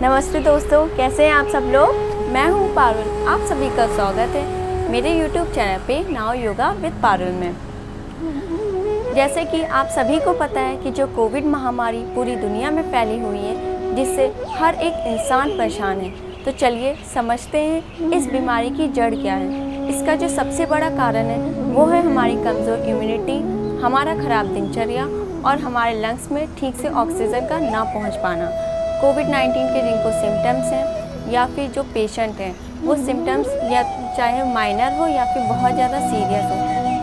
नमस्ते दोस्तों, कैसे हैं आप सब लोग। मैं हूं पारुल, आप सभी का स्वागत है मेरे YouTube चैनल पे नाउ योगा विद पारुल में। जैसे कि आप सभी को पता है कि जो कोविड महामारी पूरी दुनिया में फैली हुई है, जिससे हर एक इंसान परेशान है, तो चलिए समझते हैं इस बीमारी की जड़ क्या है। इसका जो सबसे बड़ा कारण है वो है हमारी कमज़ोर इम्यूनिटी, हमारा ख़राब दिनचर्या और हमारे लंग्स में ठीक से ऑक्सीजन का ना पहुंच पाना। कोविड-19 के जिनको सिम्टम्स हैं या फिर जो पेशेंट हैं वो सिम्टम्स या चाहे माइनर हो या फिर बहुत ज़्यादा सीरियस हो,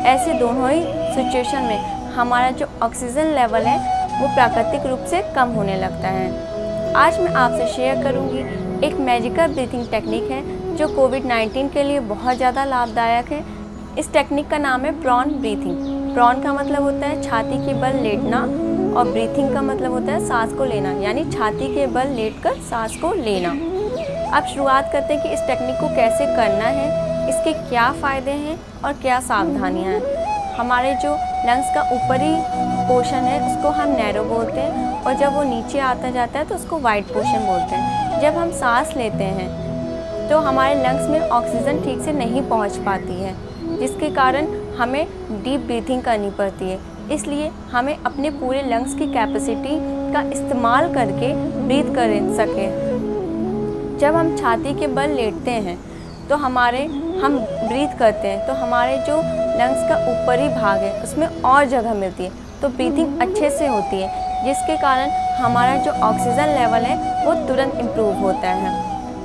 ऐसे दोनों ही सिचुएशन में हमारा जो ऑक्सीजन लेवल है वो प्राकृतिक रूप से कम होने लगता है। आज मैं आपसे शेयर करूंगी एक मैजिकल ब्रीथिंग टेक्निक है जो कोविड-19 के लिए बहुत ज़्यादा लाभदायक है। इस टेक्निक का नाम है प्रॉन ब्रीथिंग। प्रॉन का मतलब होता है छाती के बल लेटना और ब्रीथिंग का मतलब होता है सांस को लेना, यानी छाती के बल लेटकर सांस को लेना। अब शुरुआत करते हैं कि इस टेक्निक को कैसे करना है, इसके क्या फ़ायदे हैं और क्या सावधानियां हैं। हमारे जो लंग्स का ऊपरी पोर्शन है उसको हम नैरो बोलते हैं और जब वो नीचे आता जाता है तो उसको वाइड पोर्शन बोलते हैं। जब हम सांस लेते हैं तो हमारे लंग्स में ऑक्सीजन ठीक से नहीं पहुंच पाती है, जिसके कारण हमें डीप ब्रीथिंग करनी पड़ती है। इसलिए हमें अपने पूरे लंग्स की कैपेसिटी का इस्तेमाल करके ब्रीथ कर सकें। जब हम छाती के बल लेटते हैं तो हम ब्रीथ करते हैं तो हमारे जो लंग्स का ऊपरी भाग है उसमें और जगह मिलती है, तो ब्रीथिंग अच्छे से होती है, जिसके कारण हमारा जो ऑक्सीजन लेवल है वो तुरंत इम्प्रूव होता है।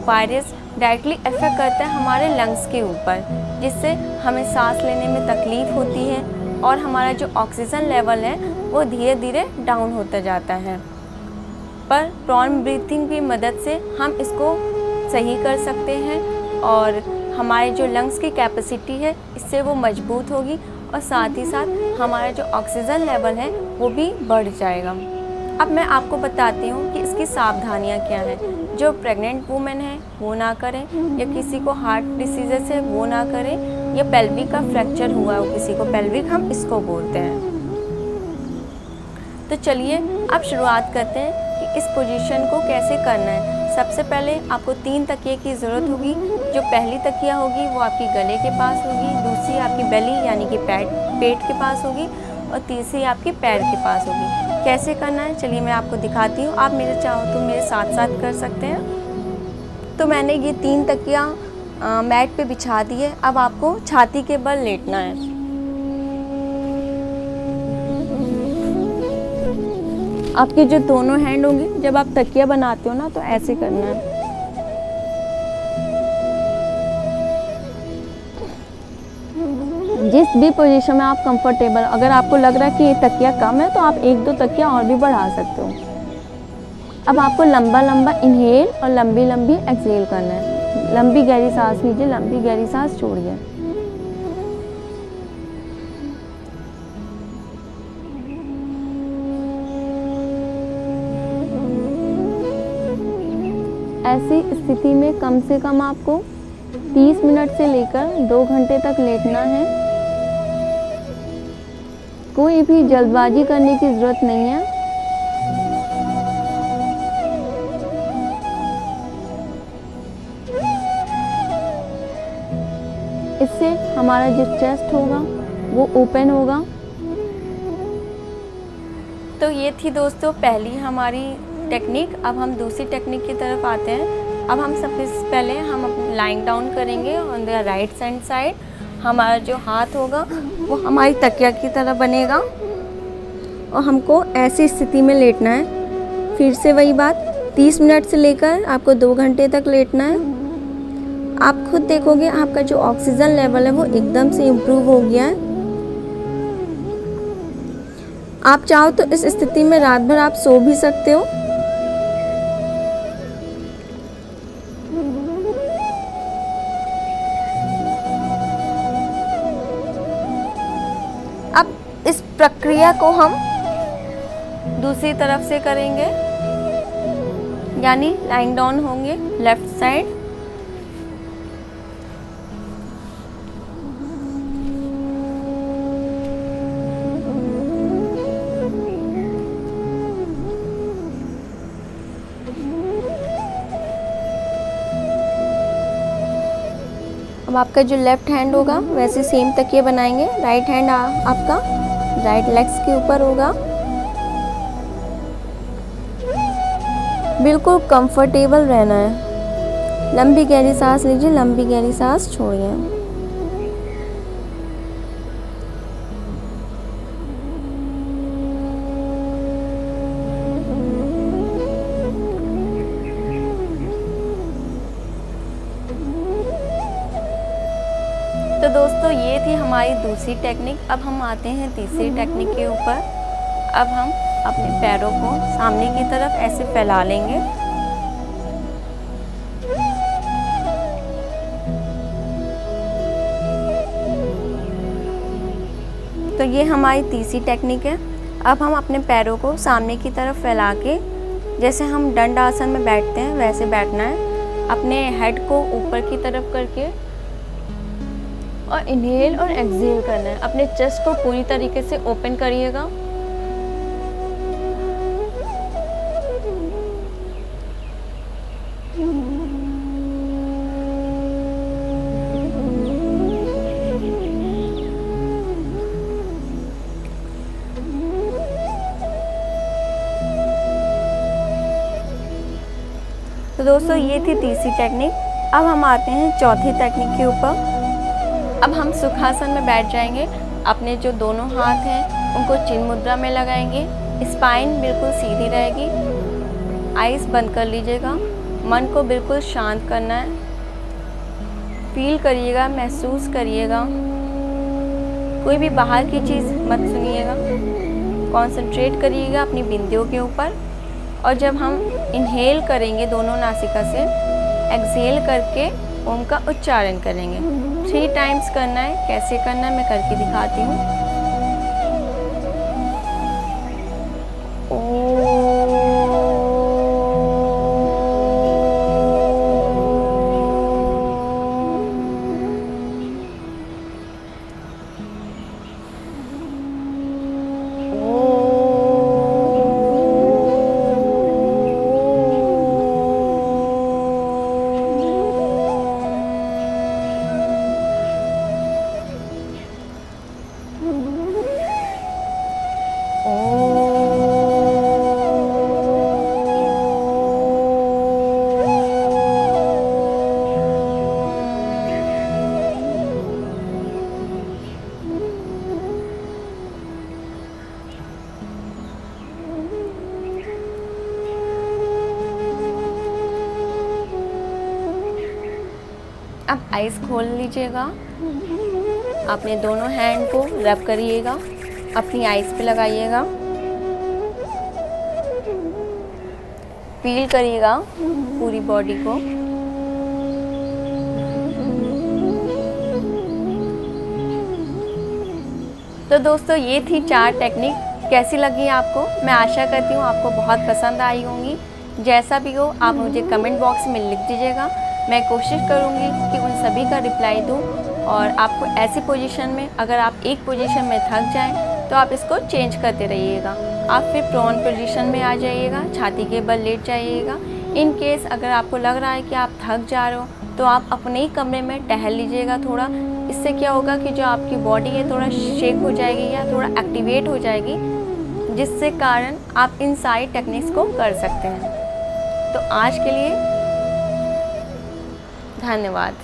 वायरस डायरेक्टली इफेक्ट करता है हमारे लंग्स के ऊपर, जिससे हमें सांस लेने में तकलीफ़ होती है और हमारा जो ऑक्सीजन लेवल है वो धीरे धीरे डाउन होता जाता है। पर प्रॉन ब्रीथिंग की मदद से हम इसको सही कर सकते हैं और हमारे जो लंग्स की कैपेसिटी है इससे वो मजबूत होगी और साथ ही साथ हमारा जो ऑक्सीजन लेवल है वो भी बढ़ जाएगा। अब मैं आपको बताती हूँ कि इसकी सावधानियाँ क्या हैं। जो प्रेग्नेंट वुमेन है वो ना करें, या किसी को हार्ट डिसीजेस है वो ना करें, या पेल्विक का फ्रैक्चर हुआ है किसी को, पेल्विक हम इसको बोलते हैं। तो चलिए अब शुरुआत करते हैं कि इस पोजीशन को कैसे करना है। सबसे पहले आपको 3 तकिए की ज़रूरत होगी। जो पहली तकिया होगी वो आपकी गले के पास होगी, दूसरी आपकी बेली यानी कि पेट के पास होगी और तीसरी आपके पैर के पास होगी। कैसे करना है चलिए मैं आपको दिखाती हूँ। आप मेरे चाहो तो मेरे साथ साथ कर सकते हैं। तो मैंने ये 3 तकिया मैट पे बिछा दी है। अब आपको छाती के बल लेटना है। आपके जो दोनों हैंड होंगे, जब आप तकिया बनाते हो ना तो ऐसे करना है। जिस भी पोजीशन में आप कंफर्टेबल, अगर आपको लग रहा है कि ये तकिया कम है तो आप 1-2 तकिया और भी बढ़ा सकते हो। अब आपको लंबा लंबा इनहेल और लंबी लंबी एक्सहेल करना है। लंबी गहरी सांस लीजिए, लंबी गहरी सांस छोड़िए। ऐसी स्थिति में कम से कम आपको 30 मिनट से लेकर 2 घंटे तक लेटना है। कोई भी जल्दबाजी करने की ज़रूरत नहीं है। इससे हमारा जो चेस्ट होगा वो ओपन होगा। तो ये थी दोस्तों पहली हमारी टेक्निक। अब हम दूसरी टेक्निक की तरफ आते हैं। अब हम सबसे पहले हम लाइंग डाउन करेंगे on the right hand side. हमारा जो हाथ होगा वो हमारी तकिया की तरह बनेगा और हमको ऐसी स्थिति में लेटना है। फिर से वही बात, 30 मिनट से लेकर आपको 2 घंटे तक लेटना है। आप खुद देखोगे आपका जो ऑक्सीजन लेवल है वो एकदम से इम्प्रूव हो गया है। आप चाहो तो इस स्थिति में रात भर आप सो भी सकते हो। अब इस प्रक्रिया को हम दूसरी तरफ से करेंगे, यानी लाइंग डाउन होंगे लेफ्ट साइड। अब आपका जो लेफ़्ट हैंड होगा वैसे सेम तकिए बनाएंगे। राइट हैंड आपका राइट लेग्स के ऊपर होगा। बिल्कुल कंफर्टेबल रहना है। लंबी गहरी सांस लीजिए, लंबी गहरी सांस छोड़िए। तो दोस्तों ये थी हमारी दूसरी टेक्निक। अब हम आते हैं तीसरी टेक्निक के ऊपर। अब हम अपने पैरों को सामने की तरफ ऐसे फैला लेंगे। तो ये हमारी तीसरी टेक्निक है। अब हम अपने पैरों को सामने की तरफ फैला के जैसे हम दंड आसन में बैठते हैं वैसे बैठना है। अपने हेड को ऊपर की तरफ करके और इनहेल और एक्सहेल करना है। अपने चेस्ट को पूरी तरीके से ओपन करिएगा। तो दोस्तों ये थी तीसरी टेक्निक। अब हम आते हैं चौथी टेक्निक के ऊपर। अब हम सुखासन में बैठ जाएंगे। अपने जो दोनों हाथ हैं उनको चिन्ह मुद्रा में लगाएंगे। स्पाइन बिल्कुल सीधी रहेगी। आइज़ बंद कर लीजिएगा। मन को बिल्कुल शांत करना है। फील करिएगा, महसूस करिएगा। कोई भी बाहर की चीज़ मत सुनिएगा। कंसंट्रेट करिएगा अपनी बिंदियों के ऊपर। और जब हम इनहेल करेंगे दोनों नासिका से, एक्सहेल करके ओम का उच्चारण करेंगे। 3 टाइम्स करना है। कैसे करना है मैं करके दिखाती हूँ। अब आइज़ खोल लीजिएगा। अपने दोनों हैंड को रब करिएगा, अपनी आइज़ पे लगाइएगा। फील करिएगा पूरी बॉडी को। तो दोस्तों ये थी 4 टेक्निक। कैसी लगी आपको? मैं आशा करती हूँ आपको बहुत पसंद आई होंगी। जैसा भी हो आप मुझे कमेंट बॉक्स में लिख दीजिएगा। मैं कोशिश करूँगी कि उन सभी का रिप्लाई दूँ। और आपको ऐसी पोजीशन में, अगर आप एक पोजीशन में थक जाएं तो आप इसको चेंज करते रहिएगा। आप फिर प्रोन पोजीशन में आ जाइएगा, छाती के बल लेट जाइएगा। इन केस अगर आपको लग रहा है कि आप थक जा रहे हो तो आप अपने ही कमरे में टहल लीजिएगा थोड़ा। इससे क्या होगा कि जो आपकी बॉडी है थोड़ा शेक हो जाएगी या थोड़ा एक्टिवेट हो जाएगी, जिससे कारण आप इन सारी टेक्निक्स को कर सकते हैं। तो आज के लिए धन्यवाद।